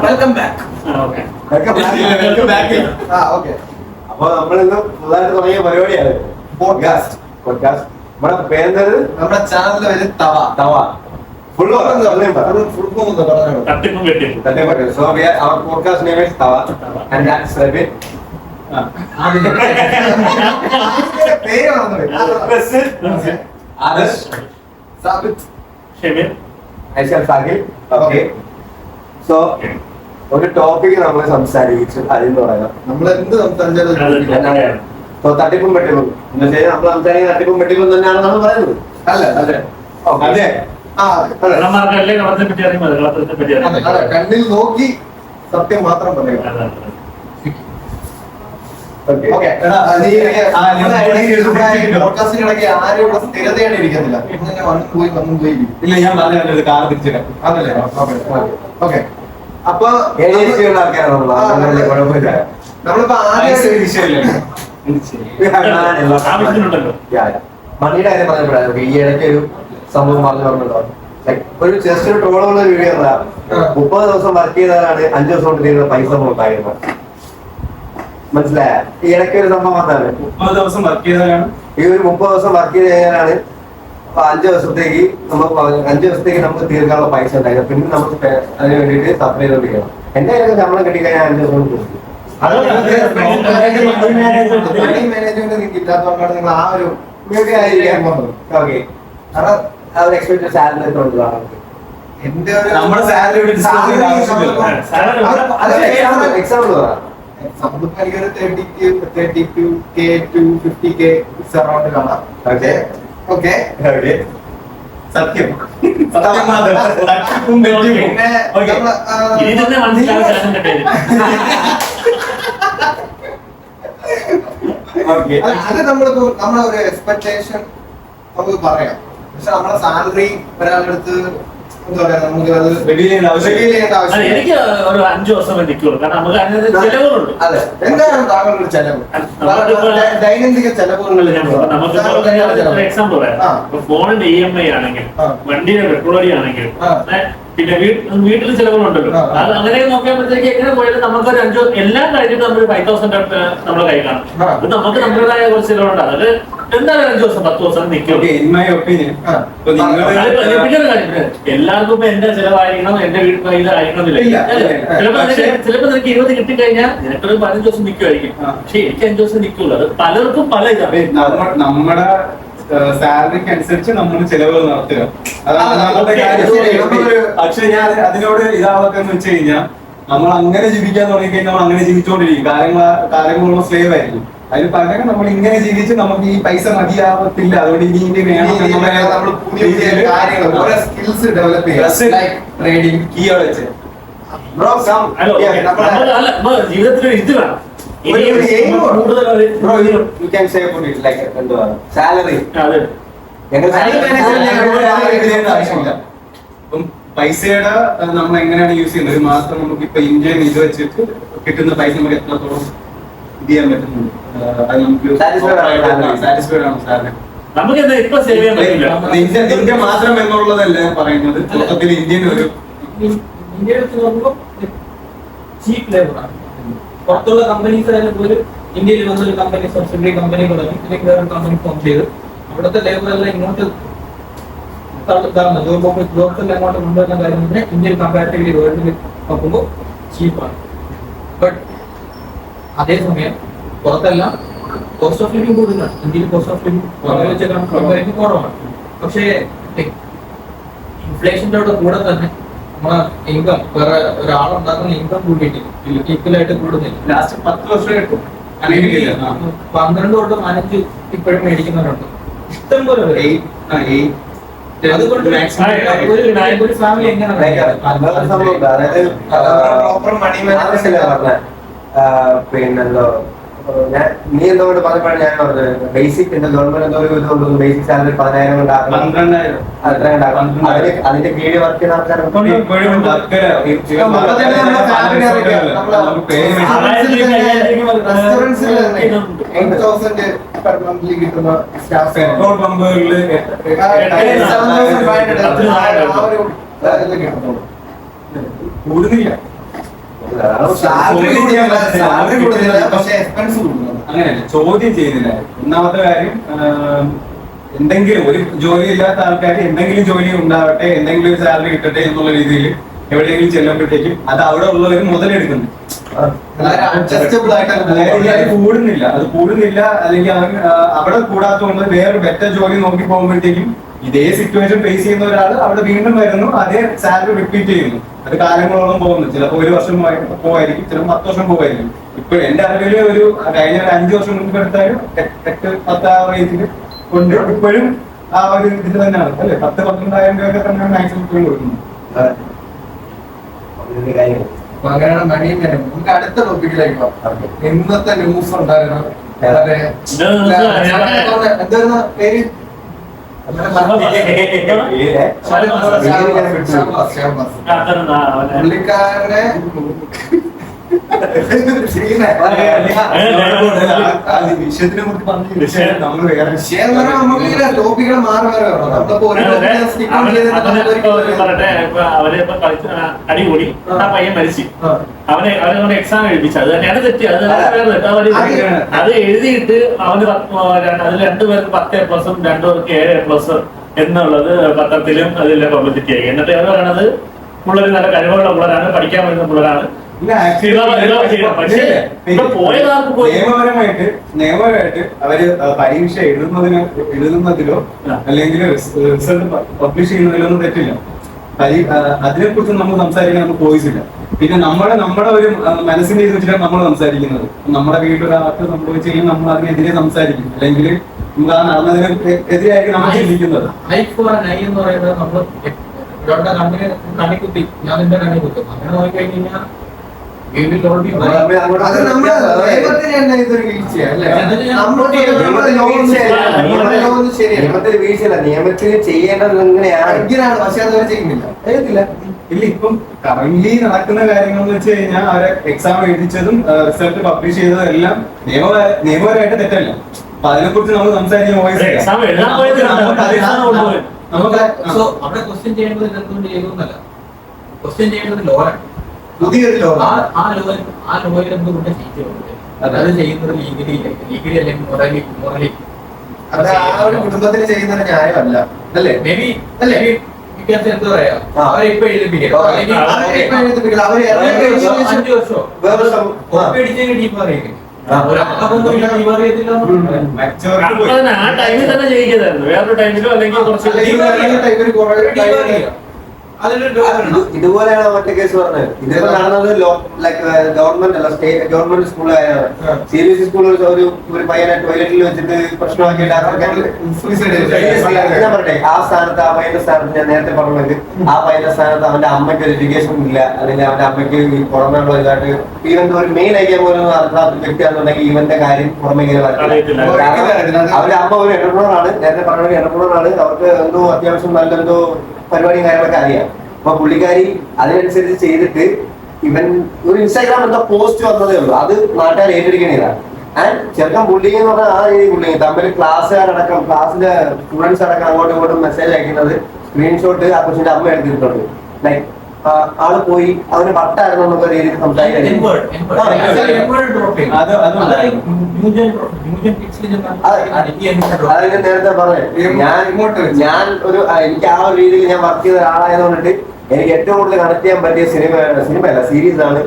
Welcome back. അപ്പൊ നമ്മളിന്ന് പുതുതായിട്ട് തുടങ്ങിയ പരിപാടിയാണ് പോഡ്കാസ്റ്റ്. നമ്മുടെ പേരെന്തത്? നമ്മുടെ ചാനലിന്റെ പേര് തവ. Full So our podcast name is Tawa and that's Rabin. Adarsh, Sabit, Shemir, Aishal Sahil. Okay. So ഒരു ടോപ്പിക് നമ്മൾ സംസാരിച്ചു. അതെന്ന് പറയാം നമ്മൾ എന്ത് സംസാരിച്ചാലും തട്ടിപ്പും വെട്ടിപ്പും എന്ന് വെച്ചാൽ നമ്മൾ സംസാരിക്കുന്ന തട്ടിപ്പും വെട്ടിപ്പും തന്നെയാണ് നമ്മൾ പറയുന്നത്. അല്ലേ? അതെ. കണ്ണിൽ നോക്കി സത്യം മാത്രം പറയുക. ആരും സ്ഥിരതയാണ് ഇരിക്കുന്നില്ല. ഇങ്ങനെ വന്നും പോയി ഇല്ല. ഞാൻ പറഞ്ഞ കാർ തിരിച്ചിടാം. അതല്ലേ? ഓക്കെ. അപ്പൊ ആൾക്കാരാണ് കുഴപ്പമില്ല. നമ്മളിപ്പോ മണിയുടെ കാര്യം പറഞ്ഞപ്പോഴാണ് ഈ ഇടയ്ക്ക് ഒരു സംഭവം പറഞ്ഞിട്ടുണ്ടോ? ഒരു ജസ്റ്റ് ഒരു ട്രോളുള്ള ഒരു വീഡിയോ എന്താ, 30 ദിവസം വർക്ക് ചെയ്താലാണ് 5 ദിവസം കൊണ്ട് ചെയ്യുന്ന പൈസ ഉണ്ടായിരുന്നത്. മനസ്സിലായ? ഈ ഇടയ്ക്ക് ഒരു സംഭവം വന്നാണ് 30 ദിവസം വർക്ക് ചെയ്താലാണ് ഈ ഒരു 30 ദിവസം വർക്ക് ചെയ്ത് കഴിഞ്ഞാലാണ് 5 ദിവസത്തേക്ക് നമുക്ക് തീർക്കാനുള്ള പൈസ ഉണ്ടായിരുന്നു. പിന്നെ നമുക്ക് അതിന് വേണ്ടിയിട്ട് സപ്ലൈ ചെയ്തോണ്ടിരിക്കണം. എന്റെ കയ്യിലൊക്കെ ശമ്പളം കിട്ടിക്കഴിഞ്ഞാൽ 5 ദിവസം കൊണ്ട് കൊടുക്കും. മാനേജ്മെന്റ് നിങ്ങൾക്ക് ഇല്ലാത്തതുകൊണ്ടാണ് നിങ്ങൾ ആ ഒരു ഓക്കെ അവർ എക്സ്പെക്ട് സാലറി എത്രയാണ്? എന്റെ നമ്മുടെ സാലറി എക്സാമ്പിൾ പറയാം. എനിക്കൊരു 32K to 50K അറൗണ്ട് കാണാം. ഓക്കെ സത്യം. അത് നമ്മളിപ്പോ നമ്മളെ ഒരു എക്സ്പെക്ടേഷൻ നമുക്ക് പറയാം. പക്ഷെ നമ്മുടെ സാലറി ഒരാളുടെ അടുത്ത് എന്താ പറയാ, നമുക്ക് അത് എനിക്ക് ഒരു 5 ദിവസം നിൽക്കുള്ളൂ. കാരണം നമുക്ക് അതിനകത്ത് ചെലവുകളുണ്ട്. അതെ, എന്താണ് താങ്കളുടെ ചെലവ്? ദൈനംദിന ചെലവുകളിൽ നമുക്ക് എക്സാമ്പിൾ പറയാം. ഫോണിന്റെ EMI ആണെങ്കിൽ, വണ്ടിയുടെ പെട്രോളി ആണെങ്കിൽ, പിന്നെ വീട്ടിൽ ചെലവുകളുണ്ടല്ലോ. അത് അങ്ങനെ നോക്കിയപ്പോഴത്തേക്ക് എങ്ങനെ പോയാലും നമുക്കൊരു 5 എല്ലാം കഴിഞ്ഞിട്ട് നമ്മൾ 5,000 നമ്മുടെ കയ്യിൽ കാണും. അത് നമുക്ക് നമ്മുടേതായ കുറച്ച് ചെലവുണ്ട്. അത് എന്തായാലും 5 ദിവസം 10 ദിവസം നിൽക്കും. എല്ലാവർക്കും ഇപ്പൊ എന്റെ ചെലവായിരിക്കണം, എന്റെ വീട്ടിൽ കയ്യിലായിരിക്കണമെന്നില്ല. ചിലപ്പോ നിനക്ക് 20 കിട്ടിക്കഴിഞ്ഞാൽ നിനക്കൊരു 15 ദിവസം നിൽക്കുമായിരിക്കും. പക്ഷെ എനിക്ക് 5 ദിവസം നിൽക്കുള്ളൂ. അത് പലർക്കും പല ഇതാണ്. നമ്മുടെ സാലറിക്ക് അനുസരിച്ച് നമ്മൾ ചെലവുകൾ നടത്തുക. പക്ഷെ ഞാൻ അതിനോട് ഇതാവത്തെന്ന് വെച്ച് കഴിഞ്ഞാൽ നമ്മൾ അങ്ങനെ ജീവിക്കാൻ തുടങ്ങിക്കഴിഞ്ഞാൽ നമ്മൾ അങ്ങനെ ജീവിച്ചുകൊണ്ടിരിക്കും. കാര്യങ്ങളുള്ള സ്ലേവ് ആയിരിക്കും. അതിന് പകരം നമ്മൾ ഇങ്ങനെ ജീവിച്ച് നമുക്ക് ഈ പൈസ മതിയാവത്തില്ല. അതുകൊണ്ട് ഇനി വേണം സ്കിൽസ് ഡെവലപ്പ് ചെയ്യുക. ട്രേഡിംഗ് കീയോടെ വെച്ച് ജീവിതത്തിൽ ഇത് വേണം. പൈസയുടെ നമ്മൾ എങ്ങനെയാണ് യൂസ് ചെയ്യുന്നത്? ഒരു മാസം നമുക്ക് ഇപ്പൊ ഇന്ത്യൻ ഇത് വെച്ചിട്ട് കിട്ടുന്ന പൈസ നമുക്ക് എത്രത്തോളം ഇത് ചെയ്യാൻ പറ്റുന്നുണ്ട്? അത് നമുക്ക് സാറ്റിസ്ഫൈഡ് ആണ് സാറിന്. ഇന്ത്യ മാത്രം എന്നുള്ളതല്ല പറയുന്നത്. മൊത്തത്തിൽ ഇന്ത്യൻ ഒരു ചീപ്പ് ലേബറാണ്. പുറത്തുള്ള കമ്പനീസ് ആയാലും പോലും ഇന്ത്യയിൽ വന്നൊരു കമ്പനി സബ്സിഡറി കമ്പനി തുടങ്ങി, അല്ലെങ്കിൽ വേറെ കമ്പനി ഫോം ചെയ്ത് അവിടുത്തെ ലേബർ എല്ലാം ഇങ്ങോട്ട് ജോബ്സ് എല്ലാം അങ്ങോട്ട് കൊണ്ടുവരുന്ന കാര്യം തന്നെ ഇന്ത്യയിൽ കമ്പാരിറ്റീവ്ലി വേൾഡിൽ നോക്കുമ്പോൾ ചീപ്പാണ്. ബട്ട് അതേസമയം പുറത്തെല്ലാം കോസ്റ്റ് ഓഫ് ലിവിംഗ് കൂടുതലാണ്. ഇന്ത്യയിൽ കോസ്റ്റ് ഓഫ് ലിവിംഗ് കമ്പയറിംഗ് കുറവാണ്. പക്ഷേ ഇൻഫ്ലേഷൻ്റെ കൂടെ തന്നെ നമ്മളെ ഇൻകം, വേറെ ഒരാളുണ്ടാക്കുന്ന ഇൻകം കൂടിയിട്ടില്ല, ഈക്വലായിട്ട് കൂടുന്നില്ല. ലാസ്റ്റ് 10 വർഷം കിട്ടും. 12 തൊട്ട് 15 ഇപ്പോഴും മേടിക്കുന്നവരുണ്ട്. ഇഷ്ടം പോലെ അതുകൊണ്ട് ഒരു ഫാമിലി എങ്ങനെ പിന്നെന്തോ നീ എന്തോട് പറഞ്ഞപ്പോഴാണ് ഞാൻ പറഞ്ഞത് ബേസിക് ഗവൺമെന്റ് എന്തോ ബേസിക് സാലറി 10,000 അതിന്റെ കീഴിൽ വർക്ക് ചെയ്യുന്ന ആൾക്കാർ കൂടുന്നില്ല. അങ്ങനെയല്ല, ചോദ്യം ചെയ്യുന്നില്ല. ഒന്നാമത്തെ കാര്യം, എന്തെങ്കിലും ഒരു ജോലി ഇല്ലാത്ത ആൾക്കാർ എന്തെങ്കിലും ജോലി ഉണ്ടാവട്ടെ, എന്തെങ്കിലും ഒരു സാലറി കിട്ടട്ടെ എന്നുള്ള രീതിയിൽ എവിടെയെങ്കിലും ചെല്ലുമ്പോഴത്തേക്കും അത് അവിടെ ഉള്ളവർ മുതലെടുക്കുന്നു. കൂടുന്നില്ല, അത് കൂടുന്നില്ല. അല്ലെങ്കിൽ അവൻ അവിടെ കൂടാത്തതുകൊണ്ട് വേറെ ബെറ്റർ ജോലി നോക്കി പോകുമ്പോഴത്തേക്കും ഇതേ സിറ്റുവേഷൻ ഫേസ് ചെയ്യുന്ന ഒരാൾ അവിടെ വീണ്ടും വരുന്നു, അതേ സാലറി റിപ്പീറ്റ് ചെയ്യുന്നു. അത് കാലങ്ങളോളം പോകുന്നു. ചിലപ്പോൾ 1 വർഷം പോവായിരിക്കും, ചിലപ്പോൾ 10 വർഷം പോവായിരിക്കും. ഇപ്പൊ എന്റെ അറിവില് ഒരു കഴിഞ്ഞ 5 വർഷം മുൻപ് എടുത്താലും 8-10 റേഞ്ചിൽ കൊണ്ട് ഇപ്പോഴും ആ ഒരു ഇതിൽ തന്നെയാണ് അല്ലെ. 10-12,000 രൂപയൊക്കെ തന്നെയാണ് മാക്സിമം ഇപ്പോഴും കൊടുക്കുന്നത്. അങ്ങനെയാണ് മണിയും. നമുക്ക് അടുത്ത ടോപ്പിക്കിലേക്ക് പോകാം. ഇന്നത്തെ ന്യൂസ് ഉണ്ടായിരുന്നു. എന്തായിരുന്നു പേര്? പുള്ളിക്കാരനെ വിഷയത്തിനെ കുറിച്ച് പറഞ്ഞു നമ്മൾ വേറെ വിഷയം നമുക്ക് ടോപ്പിക്കുകൾ മാറി വരെ അടികൂടി ആ പയ്യൻ മരിച്ചു. അവനെ എക്സാം എഴുതിച്ചു. അത് തന്നെയാണ് തെറ്റ്. അത് എഴുതിയിട്ട് അവന് അതിൽ 2 പേർക്ക് 10+, 2 പേർക്ക് 7+ എന്നുള്ളത് പത്രത്തിലും അതിലെ പബ്ലിസിറ്റി ആയി. എന്നിട്ട് അവർ പറയണത് പിള്ളേർ നല്ല കഴിവുള്ള പിള്ളേരാണ്, പഠിക്കാൻ വരുന്ന പിള്ളേരാണ്. നിയമപരമായിട്ട് അവര് പരീക്ഷ എഴുതുന്നതിലോ അല്ലെങ്കിൽ റിസൾട്ട് പബ്ലിഷ് ചെയ്യുന്നതിലോ ഒന്നും തെറ്റില്ല. അതിനെക്കുറിച്ച് നമ്മൾ സംസാരിക്കാൻ നമുക്ക് വോയിസ് ഇല്ല. പിന്നെ നമ്മുടെ ഒരു മനസ്സിന്റെ ഇത് വെച്ചിട്ടാണ് നമ്മൾ സംസാരിക്കുന്നത്. നമ്മുടെ വീട്ടിലൊരാൾക്ക് സംഭവിച്ചെങ്കിൽ നമ്മൾ അതിനെതിരെ സംസാരിക്കും, അല്ലെങ്കിൽ നമ്മൾ ആ നടന്നതിന് എതിരായിരിക്കും നമ്മൾ ചിന്തിക്കുന്നത്. കണ്ണിക്കുത്തി ഞാൻ നിന്റെ കണ്ണി കുത്തും. അങ്ങനെ നോക്കിക്കഴിഞ്ഞാൽ നിയമത്തിൽ ചെയ്യേണ്ടത് എങ്ങനെയാണ്, പക്ഷെ അത് ചെയ്യുന്നില്ല. ഇല്ല, ഇപ്പം കറന്റ് നടക്കുന്ന കാര്യങ്ങൾ എന്ന് വെച്ച് കഴിഞ്ഞാൽ അവരെ എക്സാം എഴുതിച്ചതും റിസൾട്ട് പബ്ലിഷ് ചെയ്തതും എല്ലാം നിയമപരമായിട്ട് തെറ്റല്ല. അപ്പൊ അതിനെക്കുറിച്ച് നമ്മൾ സംസാരിക്കുന്ന വോയിസ് അവിടെ ക്വസ്റ്റ്യൻ ചെയ്യേണ്ടത് എന്തുകൊണ്ട് ചെയ്തൊന്നല്ല, ക്വസ്റ്റ്യൻ ചെയ്യേണ്ടത് ലോയാണ്. പുതിയൊരു ലോകം. ആ ലോയിൽ എന്തുകൊണ്ട് ചെയ്തിട്ടുണ്ട്? അത് ചെയ്യുന്നത് ലീഗലി അല്ലെങ്കിൽ മൊറലി അത് ആ ഒരു കുടുംബത്തിൽ ചെയ്യുന്ന ന്യായമല്ല അല്ലേ? മേ ബി എന്താ പറയാ, അവരെ ഇപ്പൊ എഴുതിപ്പിക്കാം. 5 വർഷമോ ഡീപ്പ് അറിയിക്കും. ആ ടൈമിൽ തന്നെ ജയിക്കുന്നതായിരുന്നു. വേറൊരു ടൈമിലോ അല്ലെങ്കിൽ ഇതുപോലെയാണ് മറ്റേ കേസ് പറഞ്ഞത്. ഇതേപോലെ നടന്നത് ഗവൺമെന്റ് അല്ല, ഗവൺമെന്റ് സ്കൂളായാണ്. CBSE സ്കൂളിൽ ഒരു പയ്യനെ ടോയ്ലറ്റിൽ വെച്ചിട്ട് പ്രശ്നമാക്കിയിട്ട് ഞാൻ പറയട്ടെ, ആ സ്ഥാനത്ത് ആ പയ്യന്റെ സ്ഥാനത്ത് ഞാൻ നേരത്തെ പറഞ്ഞത്, ആ പയ്യന്റെ സ്ഥാനത്ത് അവന്റെ അമ്മയ്ക്ക് ഒരു എഡ്യൂക്കേഷൻ ഇല്ല, അല്ലെങ്കിൽ അവന്റെ അമ്മയ്ക്ക് പുറമേ ഉള്ള ഇതായിട്ട് ഈവൻ ഒരു മെയിൻ അയക്കാൻ പോലും നടത്താത്ത വ്യക്തിയാണെന്നുണ്ടെങ്കിൽ ഇവന്റെ കാര്യം പുറമെ ഇങ്ങനെ വരത്തില്ല. അവന്റെ അമ്മ ഒരു എന്റർപ്രണറാണ്, നേരത്തെ പറഞ്ഞ എന്റർപ്രണറാണ്. അവർക്ക് എന്തോ അത്യാവശ്യം നല്ലെന്തോ പരിപാടിയും കാര്യങ്ങളൊക്കെ അറിയാം. അപ്പൊ പുള്ളിക്കാരി അതിനനുസരിച്ച് ചെയ്തിട്ട് ഇവൻ ഒരു ഇൻസ്റ്റാഗ്രാം എന്തോ പോസ്റ്റ് വന്നതേ ഉള്ളൂ, അത് നാട്ടുകാർ ഏറ്റെടുക്കണേതാണ്. ആൻഡ് ചെറുക്കൻ ബുള്ളിങ് എന്ന് പറഞ്ഞാൽ ആ രീതി ബുള്ളിങ് തമ്മിൽ ക്ലാസ്സുകാരടക്കം ക്ലാസ്സിലെ സ്റ്റുഡൻസ് അടക്കം അങ്ങോട്ടും ഇങ്ങോട്ടും മെസ്സേജ് അയക്കുന്നത് സ്ക്രീൻഷോട്ട് ആ കൊച്ചിന്റെ അമ്മ എടുത്തിട്ടുണ്ട്. ലൈക്ക് ആള് പോയി അവന് പട്ടായിരുന്നു എന്നൊക്കെ രീതിയിൽ സംസാരിക്കുന്നത്. അതായത് നേരത്തെ പറഞ്ഞു, ഞാൻ ഒരു എനിക്ക് ആ ഒരു രീതിയിൽ ഞാൻ വർക്ക് ചെയ്ത ഒരാളായതുകൊണ്ടിട്ട് എനിക്ക് ഏറ്റവും കൂടുതൽ കണക്ട് ചെയ്യാൻ പറ്റിയ സിനിമയല്ല സീരീസ് ആണ്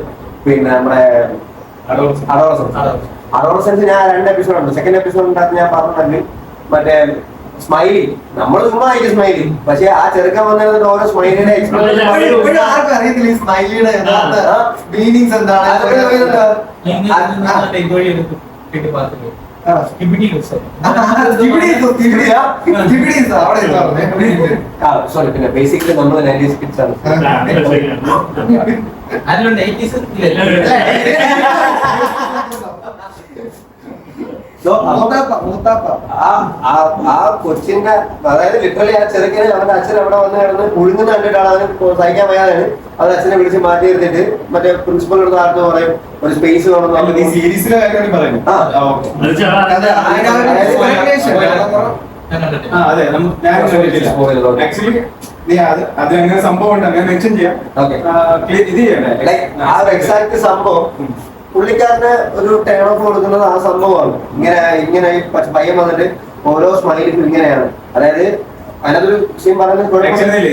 പിന്നെ നമ്മുടെ അഡോളസൻസ്. ഞാൻ 2 എപ്പിസോഡ് ഉണ്ട്. സെക്കൻഡ് എപ്പിസോഡിനകത്ത് ഞാൻ പറഞ്ഞിട്ടുണ്ടെങ്കിൽ മറ്റേ സ്മൈലി, നമ്മൾ ചുമ്മാ ആയിരിക്കും സ്മൈലി, പക്ഷെ ആ ചെറുക്കൻ വന്നിരുന്നിട്ട് ഓരോ സ്മൈലിയുടെ എക്സ്പ്ലെയിൻ ആർക്കും അറിയത്തില്ല ഈ സ്മൈലിയുടെ മീനിങ്സ് എന്താണ്. സോറി, പിന്നെ ബേസിക്കലി നമ്മൾ 90s കിഡ്സ് ആണ്. അതിലുണ്ട് 80s ആ കൊച്ചിന്റെ, അതായത് ലിറ്ററലി ആ ചെറുക്കനെ അവന്റെ അച്ഛൻ അവിടെ വന്ന് കിടന്ന് പുഴുങ്ങുന്ന കണ്ടിട്ടാണ് അവന് സഹിക്കാൻ വയ്യാതാണ് അത് അച്ഛനെ വിളിച്ച് മാറ്റി എടുത്തിട്ട് മറ്റേ പ്രിൻസിപ്പളിനോട് ആർന്ന് പറയും ഒരു സ്പേസ് വേണം. സീരീസിലെ കാര്യം പറയുന്നു. ഞാൻ കണ്ടിട്ടില്ല. അതെ ഞാൻ ആക്ച്വലി അങ്ങനെ സംഭവം ഉണ്ട്, അങ്ങനെ മെൻഷൻ ചെയ്യാം. ഇത് ചെയ്യണ്ടേ ആ എക്സാക്ട് സംഭവം പുള്ളിക്കാരന് ഒരു ടേൺ ഓഫ് കൊടുക്കുന്നത് ആ സംഭവമാണ്. ഇങ്ങനെ പയ്യൻ വന്നിട്ട് ഓരോ സ്മൈലും ഇങ്ങനെയാണ്. അതായത് അതിനകത്തൊരു വിഷയം പറയുന്നത്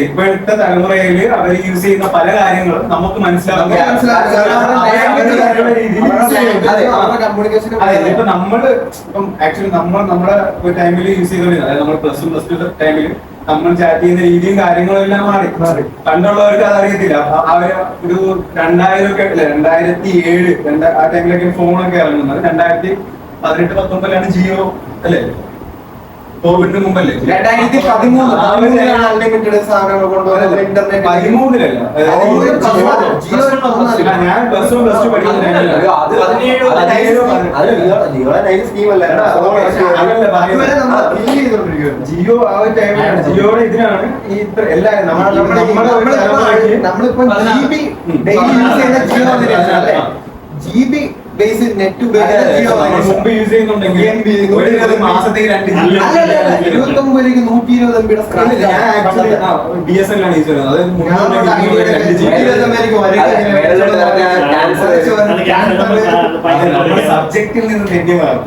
ഇപ്പോഴത്തെ തലമുറയില് അവർ യൂസ് ചെയ്യുന്ന പല കാര്യങ്ങളും നമുക്ക് മനസ്സിലാവും. ഇപ്പൊ ഇപ്പം ആക്ച്വലി നമ്മുടെ ടൈമിൽ യൂസ് ചെയ്തോണ്ടിരുന്നത്, അതായത് നമ്മൾ +1 +2 ടൈമിൽ നമ്മൾ ചാറ്റ് ചെയ്യുന്ന രീതിയും കാര്യങ്ങളും എല്ലാം മാറി. പണ്ടുള്ളവർക്ക് അതറിയത്തില്ല. അവര് ഒരു 2007 ആ ടൈമിലൊക്കെ ഫോണൊക്കെ ഇറങ്ങുന്നത് 2018-19 ജിയോ അല്ലേ, കോവിഡിന് മുമ്പല്ലേ, 2013 അൺലിമിറ്റഡ് സാധനങ്ങൾ കൊണ്ടുവരുന്നത് ഇന്റർനെറ്റ് 13-ലല്ല. ഞാൻ +1 +2 പഠിക്കുന്ന ജിയോ ആ ഒരു ടൈമിലാണ്. ജിയോയുടെ ഇതിനാണ് ഈ എല്ലാരും നമ്മളിപ്പോ GB ഡെയിലി യൂസ് ചെയ്യുന്ന ജിയോ GB ബേസ് നെറ്റ് മുമ്പ് യൂസ് ചെയ്യുന്നുണ്ടെങ്കിൽ ഒരു മാസത്തേക്ക് 2 GB 29 120 MB BSNL ആണ് യൂസ് ചെയ്യുന്നത്. അതായത് സബ്ജക്റ്റിൽ നിന്ന് തെന്നി മാറും.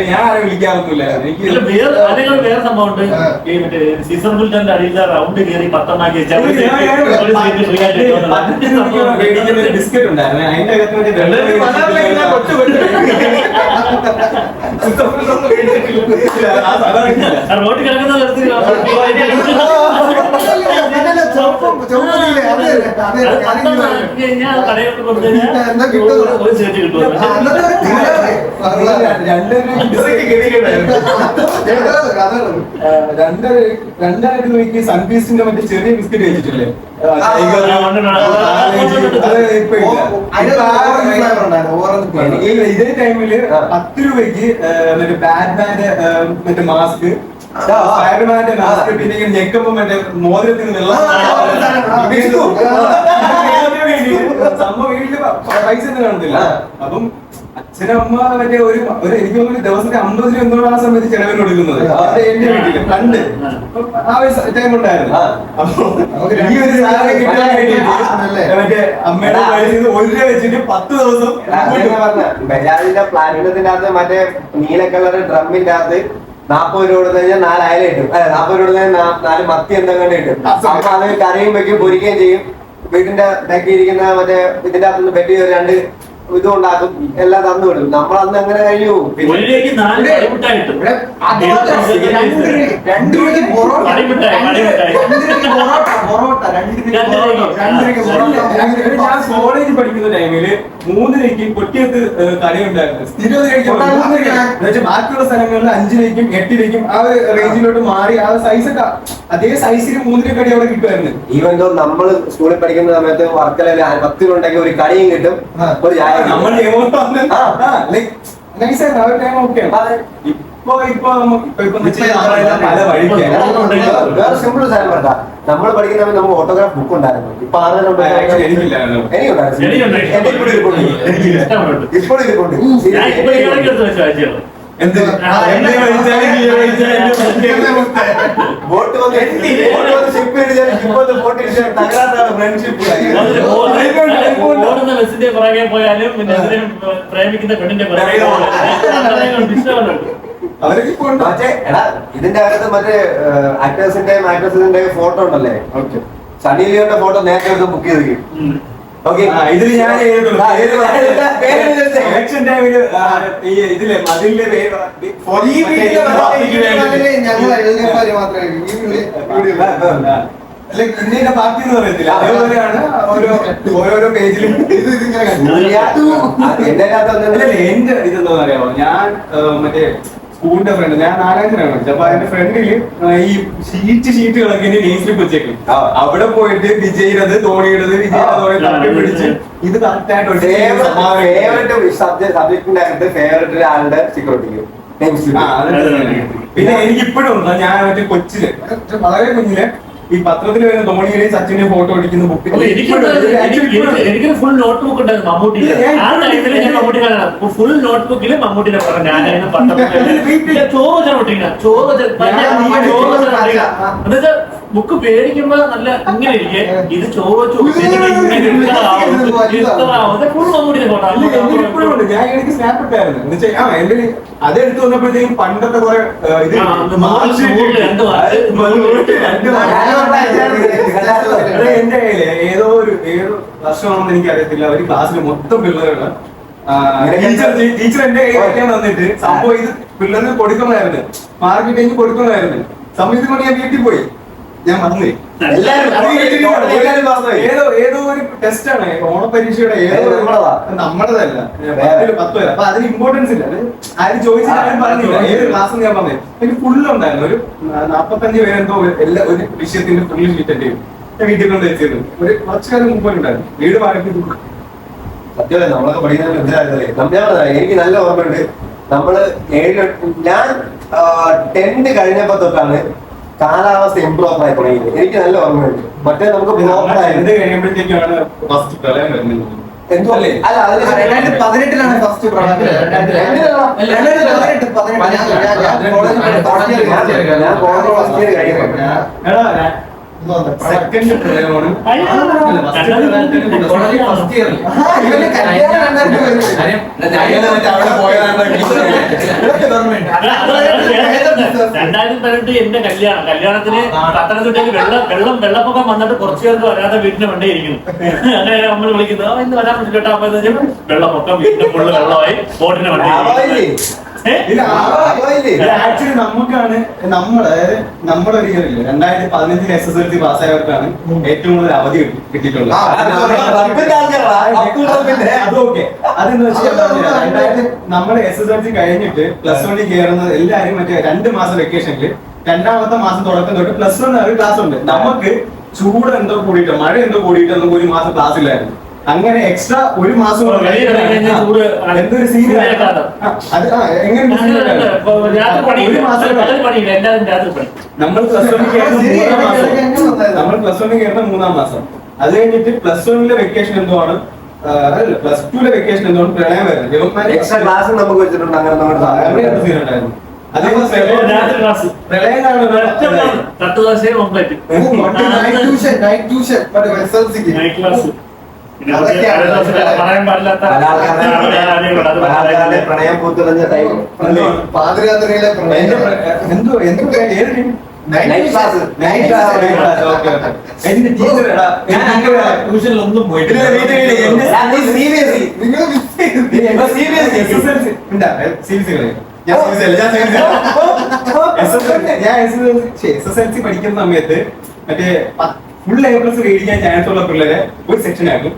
ഞാൻ ആരും വിളിക്കാറൊന്നുമില്ല. എനിക്ക് വേറെ സംഭവമുണ്ട്. സീസൺ ബുൾട്ടന്റെ അടിയിൽ റൗണ്ട് കയറി 10 ബിസ്ക്കറ്റ് ഉണ്ടായിരുന്നു. അതിന്റെ അകത്ത് റോഡ് കിടക്കുന്ന കടയിൽ കൊടുത്തു രൂപയ്ക്ക് സൺപീസിന്റെ മറ്റേ ചെറിയ ബിസ്ക്കറ്റ് കഴിച്ചിട്ടില്ലേ? ഇതേ ടൈമില് 10 രൂപയ്ക്ക് മറ്റേ ബാറ്റ്മാന്റെ മറ്റേ മാസ്ക്, സ്പൈഡർമാന്റെ മാസ്ക്, പിന്നെ ഞെക്കുമ്പോ മറ്റേ മോതിരത്തിന് വെള്ളം സംഭവം വീട്ടില് പൈസ ഒന്നും കാണത്തില്ല. അപ്പം അച്ഛനും അമ്മ മറ്റേ ഒരു എനിക്ക് തോന്നുന്നു ദിവസത്തെ 50 രൂപ എന്തോട് ആ സമയത്ത് ചെലവിന് കൊടുക്കുന്നത്. അത് എന്റെ വീട്ടില് പണ്ട് ആ ഒരു ടൈം ഉണ്ടായിരുന്നു. അപ്പൊ ഈ ഒരു സാധനം കിട്ടാൻ വേണ്ടിട്ട് മറ്റേ അമ്മയുടെ പൈസ 1 രൂപ വെച്ചിട്ട് 10 ദിവസം ബജാജിന്റെ പ്ലാറ്റിനത്തിന്റെ അകത്ത് മറ്റേ നീല കളർ ഡ്രമ്മിന്റെ അകത്ത് 40 രൂപ കൊടുത്തു കഴിഞ്ഞാൽ 4 അയല കിട്ടും. 40 രൂപ കൊടുത്തു കഴിഞ്ഞാൽ 4 മത്തി എന്തെങ്കിലും കിട്ടും. അപ്പൊ അത് കറിയും വെക്കും, പൊരിക്കുകയും ചെയ്യും. വീടിന്റെ ബാക്കിയിരിക്കുന്ന മറ്റേ ഇതിന്റെ അകത്തുനിന്ന് വെട്ടി 2 ഇതുണ്ടാക്കും, എല്ലാം തന്നു വിടും. നമ്മളന്ന് അങ്ങനെ കഴിയൂ. ഞാൻ കോളേജിൽ പഠിക്കുന്ന ടൈമില് 3 രൂപയ്ക്ക് കൊട്ടിയത്ത് കട ഉണ്ടായിരുന്നു. സ്ഥിരം ബാക്കിയുള്ള സ്ഥലങ്ങളിൽ 5 രൂപയ്ക്കും 8 രൂപയ്ക്കും ആ ഒരു റേഞ്ചിലോട്ട് മാറി. ആ സൈസൊക്കെ അതേ സൈസിന് 3 രൂപ കടി അവിടെ കിട്ടുമായിരുന്നു. ഈവൻ ദോ നമ്മൾ സ്കൂളിൽ പഠിക്കുന്ന സമയത്ത് വർക്കല 10 രൂപ ഉണ്ടെങ്കിൽ ഒരു കടിയും കിട്ടും, ഒരു ചായ. നമ്മൾ പല വഴിക്കാണ്. വേറെ സിമ്പിൾ സാധനം പറഞ്ഞാൽ നമ്മൾ പഠിക്കുന്ന സമയത്ത് നമുക്ക് ഓട്ടോഗ്രാഫ് ബുക്ക് ഉണ്ടായിരുന്നു. ഇപ്പൊ ഇപ്പോൾ ഇരിപ്പുണ്ട്. ബോട്ട് വന്ന് ഷിപ്പ് ഫ്രണ്ട്ഷിപ്പ് ഓടുന്ന ബസ്സിന്റെ പുറകെ പോയാലും പിന്നെ പ്രേമിക്കുന്ന പെണ്ണിന്റെ പക്ഷേ എടാ ഇതിന്റെ അകത്ത് മറ്റേ ആക്ടേഴ്സിന്റെ ഫോട്ടോ ഉണ്ടല്ലേ, സണ്ണി ലിയോന്റെ ഫോട്ടോ നേരത്തെ എടുത്ത് ബുക്ക് ചെയ്തിരിക്കും. ഇതില് ഞാൻ ഇലക്ഷൻ ടൈമില് ഇതിലെ മതിലിന്റെ ഇന്ത്യയുടെ പാർട്ടി എന്ന് പറയത്തില്ല, അതേപോലെയാണ് ഓരോരോ പേജിലും എന്റെ ഇതെന്താ അറിയാമോ, ഞാൻ മറ്റേ സ്കൂളിന്റെ ഫ്രണ്ട്, ഞാൻ നാലാഞ്ചിനാണ്. അപ്പൊ അതിന്റെ ഫ്രണ്ടില് ഈ ഷീറ്റുകളൊക്കെ നെയിം സ്ലിപ്പ് വെച്ചേക്കും. അവിടെ പോയിട്ട് വിജയിടത് തോണിയിടത് തപ്പി പിടിച്ച് ഇത് കറക്റ്റ് സബ്ജക്റ്റിന്റെ അകത്ത് ഫേവറേറ്റ് ആളുടെ സെക്യൂരിറ്റി. പിന്നെ എനിക്ക് ഇപ്പോഴും ഉണ്ടോ, ഞാൻ മറ്റേ കൊച്ചില് വളരെ കുഞ്ഞില് ഈ പത്രത്തിൽ വരുന്ന ധോണിയുടെയും സച്ചിന്റെയും ഫോട്ടോ അടിക്കുന്ന ബുക്ക് എനിക്ക് ഫുൾ നോട്ട് ബുക്ക് ഉണ്ടായിരുന്നു മമ്മൂട്ടിയുടെ. ആ ടൈമിൽ ഞാൻ മമ്മൂട്ടി ഫുൾ നോട്ട് ബുക്കില് മമ്മൂട്ടിനെ പറഞ്ഞു. ഞാനായിരുന്നു പത്രത്തിൽ ചോറ് എന്നുവെച്ചാൽ ബുക്ക് പേടിക്കുമ്പോ നല്ല ഇങ്ങനെ ഇരിക്കെ ഇത് ചോറ് ഫുൾ മമ്മൂട്ടിനെ ഫോട്ടോ. ഇപ്പോഴും ഉണ്ട്. ഞാൻ എനിക്ക് സ്നാപ്പ് ഇട്ടായിരുന്നു എന്ന് വെച്ചാൽ എന്റെ അതെടുത്ത് വന്നപ്പോഴത്തേക്കും പണ്ടത്തെ കുറെ എന്റെ കയ്യില് ഏതോ വർഷമാണെന്ന് എനിക്ക് അറിയത്തില്ല. ഒരു ക്ലാസ്സിൽ മൊത്തം പിള്ളേരുള്ള ടീച്ചർ എന്റെ കയ്യിൽ വന്നിട്ട് സംഭവം ഇത് പിള്ളേർക്ക് കൊടുക്കുന്നതായിരുന്നു, മാർക്കറ്റിംഗ് കൊടുക്കുന്നതായിരുന്നു. സംഭവം ഇത് കൊണ്ട് ഞാൻ വീട്ടിൽ പോയി, ഞാൻ മറന്നു. ഏതോ ഒരു ടെസ്റ്റ് ആണ്, ഓണപരീക്ഷയുടെ ഏതോ നമ്മുടേതല്ല 10 പേര്. അപ്പൊ അതിന് ഇമ്പോർട്ടൻസ് ഇല്ല. ആരും ചോദിച്ചിട്ട് ആരും പറഞ്ഞില്ല ഏത് ക്ലാസ് ഞാൻ പറഞ്ഞത്. എനിക്ക് ഫുള്ള് ഉണ്ടായിരുന്നു. ഒരു 45 പേരെന്തോ ഒരു വിഷയത്തിന്റെ ഫുള്ള് ഷീറ്റ് ചെയ്യും. ഞാൻ വീട്ടിൽ കൊണ്ട് വെച്ചിരുന്നു. ഒരു കുറച്ചു കാലം മുമ്പ് ഉണ്ടായിരുന്നു. വീട് മാറ്റി സത്യമല്ലേ നമ്മളൊക്കെ പഠിക്കുന്നത്. എനിക്ക് നല്ല ഓർമ്മയുണ്ട്. നമ്മള് ഞാൻ 10th കഴിഞ്ഞപ്പോ തൊട്ടാണ് കാലാവസ്ഥ ഇംപ്രൂവ് ആയി തുടങ്ങിയത്. എനിക്ക് നല്ല ഓർമ്മയുണ്ട്. മറ്റേ നമുക്ക് കഴിയുമ്പോഴത്തേക്കാണ് ഫസ്റ്റ് പ്രളയം വരുന്നത്. എന്തോ അല്ലേ? അല്ല, 2018 ഫസ്റ്റ് പ്രളയം. ഞാൻ കോളേജ് ഫസ്റ്റ് ഇയർ കഴിയുമ്പോൾ സെക്കൻഡ് പ്രളയമാണ്. ഫസ്റ്റ് ഇയർ 2018 എന്റെ കല്യാണത്തിന് പത്തനംതിട്ടയ്ക്ക് വെള്ളപ്പൊക്കം വന്നിട്ട് കുറച്ചു പേർക്ക് വരാതെ വീട്ടിന് വേണ്ടിയിരിക്കുന്നു. അങ്ങനെ നമ്മൾ വിളിക്കുന്നത് ഇന്ന് വരാൻ പറ്റില്ല. അപ്പൊ വെള്ളപ്പൊക്കം വീട്ടിന് ഫുള്ള് വെള്ളമായി ബോട്ടിന് വണ്ടി. ആക്ച്വലി നമുക്കാണ് അതായത് നമ്മുടെ ഒരു ഇയറില്ല 2015 SSLC പാസ്സായവർക്കാണ് ഏറ്റവും കൂടുതൽ അവധി കിട്ടിയിട്ടുള്ളത്. അതൊക്കെ അതെന്ന് വെച്ചാൽ നമ്മുടെ SSLC കഴിഞ്ഞിട്ട് +1 കയറുന്നത് എല്ലാരും മറ്റേ 2 മാസം വെക്കേഷനിൽ 2ാമത്തെ മാസം തുടക്കം തൊട്ട് +1 ഒരു ക്ലാസ് ഉണ്ട്. നമുക്ക് ചൂട് എന്തോ കൂടിയിട്ട് മഴ എന്തോ കൂടിയിട്ട് നമുക്ക് ഒരു മാസം ക്ലാസ് ഇല്ലായിരുന്നു. അങ്ങനെ എക്സ്ട്രാ ഒരു മാസം എന്തൊരു സീരിയസ് എങ്ങനെ നമ്മൾ +1 കയറുന്ന 3ാം മാസം. അത് കഴിഞ്ഞിട്ട് +1 വെക്കേഷൻ എന്തോ ആണ്, +2 വെക്കേഷൻ എന്തോ പ്രളയം വരുന്നത്. എക്സ്ട്രാ ക്ലാസ് നമുക്ക് വെച്ചിട്ടുണ്ട്. അങ്ങനെ പ്രണയം പൂത്തുടഞ്ഞ ടൈം പാതിരാത്രിയിലെ എന്തോ ട്യൂഷനിലൊന്നും പോയിട്ടില്ല. ഞാൻ SSLC പഠിക്കുന്ന സമയത്ത് മറ്റേ ഫുൾ A+ മേടിക്കാൻ ചാൻസ് ഉള്ള പിള്ളേരെ ഒരു സെക്ഷൻ ആക്കും.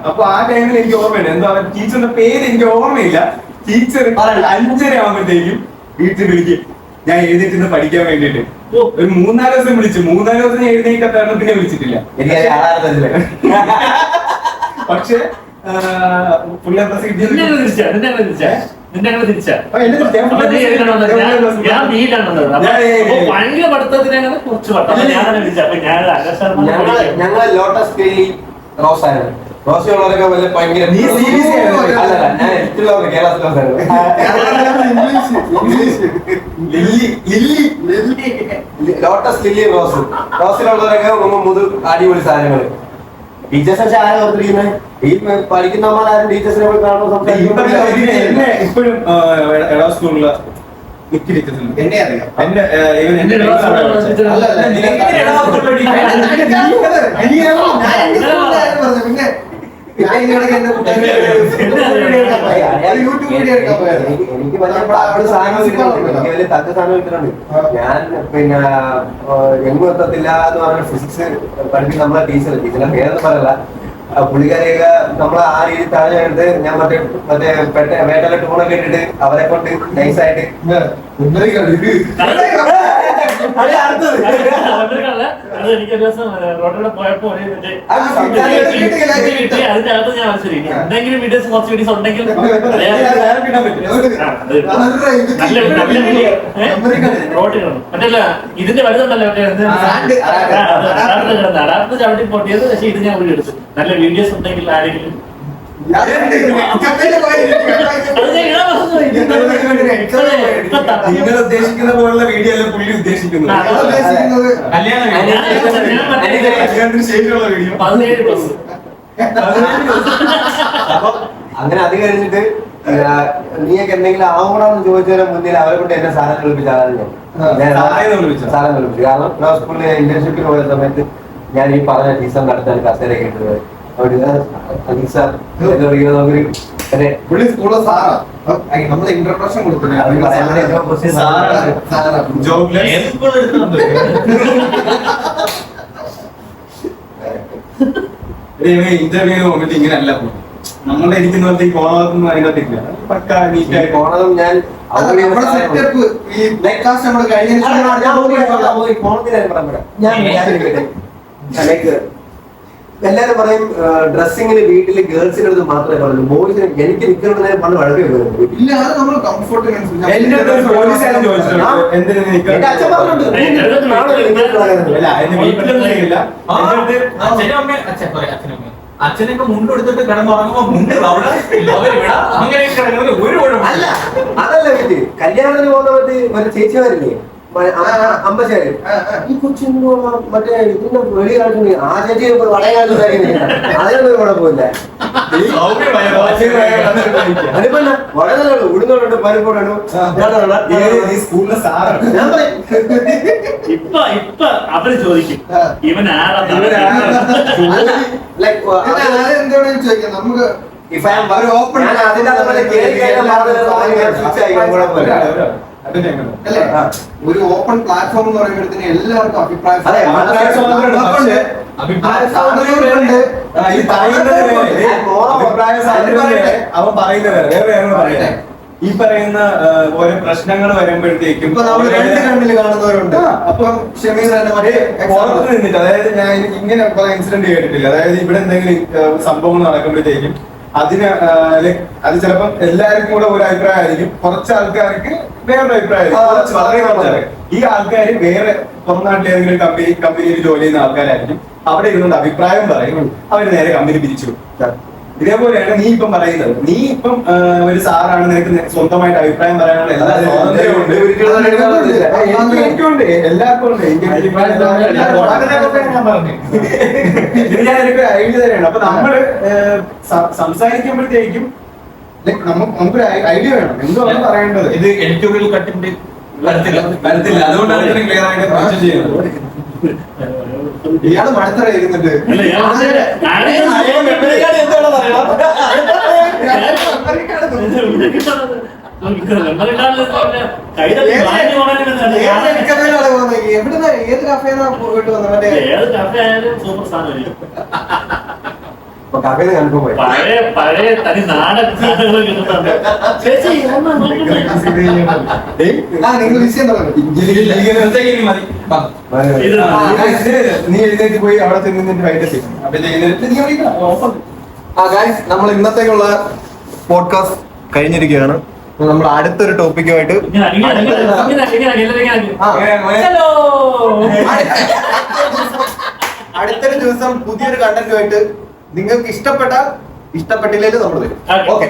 അപ്പൊ ആ ടൈമിൽ എനിക്ക് ഓർമ്മയുണ്ട്. എന്താ ടീച്ചറിന്റെ പേര് എനിക്ക് ഓർമ്മയില്ല. ടീച്ചർ 5:30 ആകുമ്പോഴത്തേക്കും വീട്ടിൽ വിളിക്കും. ഞാൻ എഴുന്നേറ്റ് പഠിക്കാൻ വേണ്ടിട്ട് ഒരു 3-4 ദിവസം വിളിച്ചു. 3-4 ദിവസം ഞാൻ എഴുന്നേക്കാത്ത പിന്നെ വിളിച്ചിട്ടില്ല. പക്ഷെ ഭയങ്കര പഠിത്തത്തിനാണ് കുറച്ച് ഞങ്ങളെ ലോട്ടസ് കേലി റോസ് ആയിരുന്നു. റോസ് ഉള്ളവരൊക്കെ വല്ല ഭയങ്കര അല്ലല്ല, ഞാൻ എത്തിലുള്ളവർ കേരളത്തിലായിരുന്നു. Lotus lily rose. റോസിലുള്ളവരൊക്കെ മുതൽ അടിപൊളി സാധനങ്ങൾ. ടീച്ചേഴ്സ് പക്ഷെ ആരും ഓർത്തിരിക്കുന്നത് ഈ പഠിക്കുന്നവന്മാരും ടീച്ചേഴ്സിനെ പോയി കാണുമ്പോൾ ഇപ്പോഴും സ്കൂളില് മിക്ക ടീച്ചേഴ്സിനും എന്നെ അറിയാം. പിന്നെ ഞാൻ ഇതിനിടയ്ക്ക് എന്റെ കൂട്ടുകാരെ യൂട്യൂബ് വീഡിയോ എടുക്കാൻ പോയത്. എനിക്ക് വലിയ സാധനം കിട്ടുന്നുണ്ട്, എനിക്ക് വലിയ തക്ക സാധനം കിട്ടുന്നുണ്ട്. ഞാൻ പിന്നെ എങ്ങും എത്തത്തില്ല എന്ന് പറഞ്ഞ ഫിസിക്സ് പഠിപ്പിക്കുന്ന നമ്മളെ ടീച്ചറെ പേരൊന്നും പറയല്ല. പുള്ളിക്കാരെയൊക്കെ നമ്മളെ ആ രീതി താഴെ എടുത്ത് ഞാൻ മറ്റേ വേട്ടയിലെ ടൂണൊക്കെ ഇട്ടിട്ട് അവരെ കൊണ്ട് നൈസായിട്ട് അത് എനിക്കൊരു ദിവസം റോഡിലൂടെ പോയപ്പോ അതിന്റെ അകത്ത് ഞാൻ മനസ്സിലായി എന്തെങ്കിലും വീഡിയോസ് കുറച്ച് വീഡിയോസ് ഉണ്ടെങ്കിൽ റോട്ടിൽ മറ്റല്ല ഇതിന്റെ വലുതുണ്ടല്ലോ അടാർത്ത് ചവിട്ടി പൊട്ടിയത്. പക്ഷെ ഇത് ഞാൻ വീഡിയോ എടുത്തു. നല്ല വീഡിയോസ് ഉണ്ടെങ്കിൽ ആരെങ്കിലും നിങ്ങൾ ഉദ്ദേശിക്കുന്ന പോലുള്ള വീഡിയോ അല്ല പുള്ളി ഉദ്ദേശിക്കുന്നത്. കല്യാണത്തിന് ശേഷമുള്ള വീഡിയോ 17+. അപ്പൊ അങ്ങനെ അത് കഴിഞ്ഞിട്ട് നീയൊക്കെ എന്തെങ്കിലും ആവണമെന്ന് ചോദിച്ചതിന് മുന്നിൽ അവരെ കൊണ്ട് എന്നെ സാധനം കളിപ്പിച്ച ആളാണ് സാധനം കളിപ്പിച്ചു. കാരണം ഞാൻ സ്കൂളിൽ ഇന്റേൺഷിപ്പിന് പോയ സമയത്ത് ഞാൻ ഈ പറഞ്ഞ ടീച്ചർ നടത്താൻ കസേരയൊക്കെ ഇട്ടത് പുള്ളി സ്കൂളിലെ സാറാ. നമ്മള് ഇൻട്രൊഡക്ഷൻ കൊടുത്തില്ല. ഇന്റർവ്യൂ നോക്കിട്ട് ഇങ്ങനെയല്ല നമ്മളെ ഇരിക്കുന്ന പോലത്തെ ഈ കോണതൊന്നും അതിനകത്തില്ല. പക്ക നീറ്റായി കോണതും ഞാൻ സെറ്റപ്പ് ഈ ബ്രേക്ക്ഫാസ്റ്റ് നമ്മൾ കഴിഞ്ഞ എല്ലാരും പറയും ഡ്രസ്സിങ്ങിന് വീട്ടില് ഗേൾസിന്റെ അടുത്ത് മാത്രമേ പറഞ്ഞു, ബോയ്സിന് എനിക്ക് നിൽക്കുന്നതിനെ പണ്ട് വഴക്ക് വരുന്നത്. ഇല്ല, അത് നമ്മൾ കംഫർട്ടിന് എന്റെ അച്ഛൻ പറഞ്ഞിട്ടുണ്ട്. അച്ഛനൊക്കെ മുണ്ടെടുത്തിട്ട് കിടന്നുറങ്ങുമ്പോ മുണ്ട് അവിടെ അങ്ങനെ കിടക്കുന്നത് ഒരു അല്ല അതല്ല വീട്ടിൽ കല്യാണത്തിന് പോകുന്ന മറ്റേ ചേച്ചിമാരില്ലേ അമ്പശേരി ഈ കൊച്ചിന് മറ്റേ ഇതിന്റെ വെളി കാട്ടുന്ന ആ ചേച്ചി വളയ കാട്ടുന്നതായിരിക്കും. അതിനൊന്നും കുഴപ്പമില്ല. അതിപ്പല്ല വളരെ ഉടുന്നോടുണ്ട് പരിപ്പോടുണ്ട്. ഞാൻ പറയും ഇപ്പൊ അവര് ചോദിക്കും ഇവൻ എന്താണ് ചോദിക്കാം. നമുക്ക് ഓപ്പൺ അല്ലേ, ഒരു ഓപ്പൺ പ്ലാറ്റ്ഫോം എന്ന് പറയുമ്പോഴത്തേന് എല്ലാവർക്കും അഭിപ്രായം അവൻ പറയുന്നത് വേറെ ഈ പറയുന്ന ഓരോ പ്രശ്നങ്ങൾ വരുമ്പോഴത്തേക്കും കണ്ണിൽ കാണുന്നവരുണ്ട്. അപ്പം ഷമീർ പുറത്ത് നിന്നിട്ട്, അതായത് ഞാൻ ഇങ്ങനെ കുറെ ഇൻസിഡന്റ് കേട്ടിട്ടില്ല. അതായത് ഇവിടെ എന്തെങ്കിലും സംഭവം നടക്കുമ്പോഴത്തേക്കും അതിന് അത് ചിലപ്പം എല്ലാവർക്കും കൂടെ ഒരു അഭിപ്രായമായിരിക്കും, കുറച്ച് ആൾക്കാർക്ക് വേറൊരു അഭിപ്രായമായിരിക്കും. വളരെ കുറച്ച് ഈ ആൾക്കാർ വേറെ പുറം നാട്ടിൽ ഏതെങ്കിലും കമ്പനിയിൽ ജോലി ചെയ്യുന്ന ആൾക്കാരായിരിക്കും. അവിടെ ഇരുന്നുകൊണ്ട് അഭിപ്രായം പറയും, അവർ നേരെ കമ്പനി പിരിച്ചു. ഇതേപോലെയാണ് നീ ഇപ്പം പറയുന്നത്. നീ ഇപ്പം ഒരു സാറാണ്, നിനക്ക് സ്വന്തമായിട്ട് അഭിപ്രായം പറയാനുള്ള എല്ലാ സ്വാതന്ത്ര്യമുണ്ട്. എനിക്കുണ്ട്, എല്ലാവർക്കും ഉണ്ട്. ഞാൻ എനിക്ക് ഐഡിയ തന്നെയാണ്. അപ്പൊ നമ്മള് സംസാരിക്കുമ്പോഴത്തേക്കും നമുക്കൊരു ഐഡിയ വേണം, എന്തുവാണ് പറയേണ്ടത്. ഇത് എഡിറ്റോറിയൽ കട്ടിന്റെ വരത്തില്ല. അതുകൊണ്ടാണ് ഇത്രയും ക്ലിയർ ആയിട്ട് മെൻഷൻ ചെയ്യുന്നത്. ഇയാള് മടുത്തറ ഇരുന്നിട്ട് എവിടുന്ന ഏത് കഫേന്നാ പോയിട്ട് വന്നത്? മറ്റേ ഏത് കഫേ ആയാലും സൂപ്പർ സാധനം. കഫേന്ന് കണ്ടു പോയി. പഴയ തനി നാടൻ സാധനങ്ങൾ കിട്ടുന്നുണ്ട്. ചേച്ചി നിങ്ങൾ വിഷയം നീ എഴുന്നേറ്റ് പോയി അവിടെ ചെന്നിട്ട് വൈകിട്ട് നമ്മൾ ഇന്നത്തേക്കുള്ള പോഡ്കാസ്റ്റ് കഴിഞ്ഞിരിക്കുകയാണ്. നമ്മൾ അടുത്തൊരു ടോപ്പിക്കുമായിട്ട് അടുത്തൊരു ദിവസം പുതിയൊരു കണ്ടന്റുമായിട്ട് നിങ്ങൾക്ക് ഇഷ്ടപ്പെട്ടില്ലെങ്കിൽ നമ്മൾ വരും. ഓക്കെ.